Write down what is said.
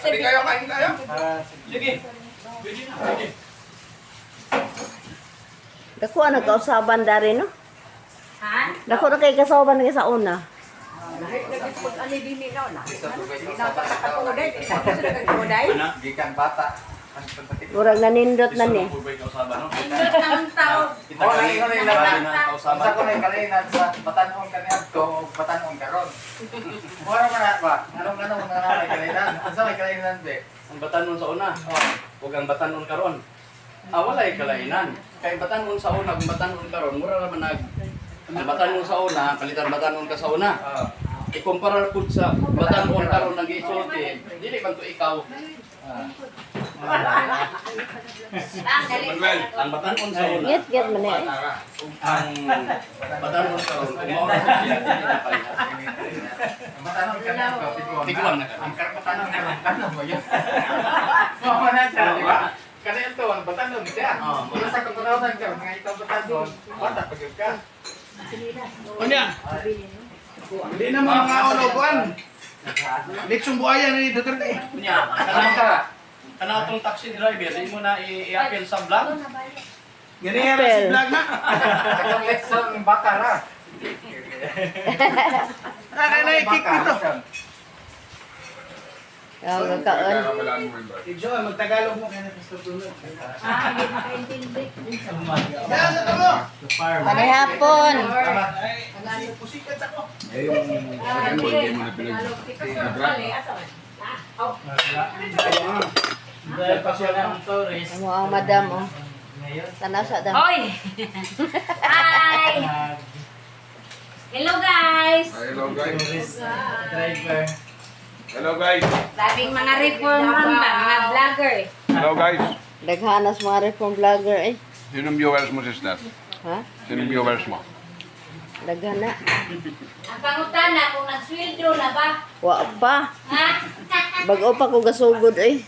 Hindi kayo, kain tayo. Sige. Pwede na, pwede. Dako na kausaban dari no? Ha? Dako na kay kausaban nga sa una. Lahit na dito pag ani din nila na. Napakatuday, napakatuday. Anak, Gikan bata. Murag nanindot na ni. Pulbay kausaba, no? Indot ng tao. Kita Oh, kali, ngayon, grabe na Sa kausaba. ko na yung kalinan sa Batanon kaniyan to, Batanon karon. Mura man na ba? Anong nangyari kalinan? Sa may kalinan be? Ang batanon sa una, Oh. huwag ang batanon karon. Wala yung kalainan. Kaya batanon sa una, kung batanon karon, mura naman ang batanon sa una, palitan batanon ka sa una. Oh. Ikumpara po sa batanon karon ng gisulti, dili man to ikaw. Manuel, ang batanon sa una, Get man eh. ang batanon karon, kung mauna sa siya, dili na palitan. Batanon kaniyan to, Tigwan na ka. Ang Batanon na Batanon mo yun. Mama na siya, di ba? Kaniyan to, ang Batanon siya. Yung sa kapunawan ka, mga ikaw Batanon, bata pag yun ka. Kunya, hindi na mga uloguan. Litsong buhaya ni Duterte. Kunya, kana tong taxi driver, di mo na i-appeal sa vlog. Ganyan si vlog na. Ang lesson baka ra. Kaya na i-kick dito. Ang kaon. Joy, magtagalog mo kaya na Pastor Bruno. Hindi makaintindi. Kaya sa tamo. Ano hapon? Ay, pusikat ako. Dahil pa siya ng tourist. Amo ang madam oh. Tanaw sa dam. Oy! Hi! Hello guys! Hello guys. Tourist driver. Hello guys. Sabing mga reformer ba, mga vlogger. Hello guys. Daghanas mga reform vlogger eh. Sinong viewers mo, sister? Ha? Sinong viewers mo? Daghana. Ang pangutana kung nagsweldo na ba? Wa pa. Ha? Bag-o pa ko gasugod eh.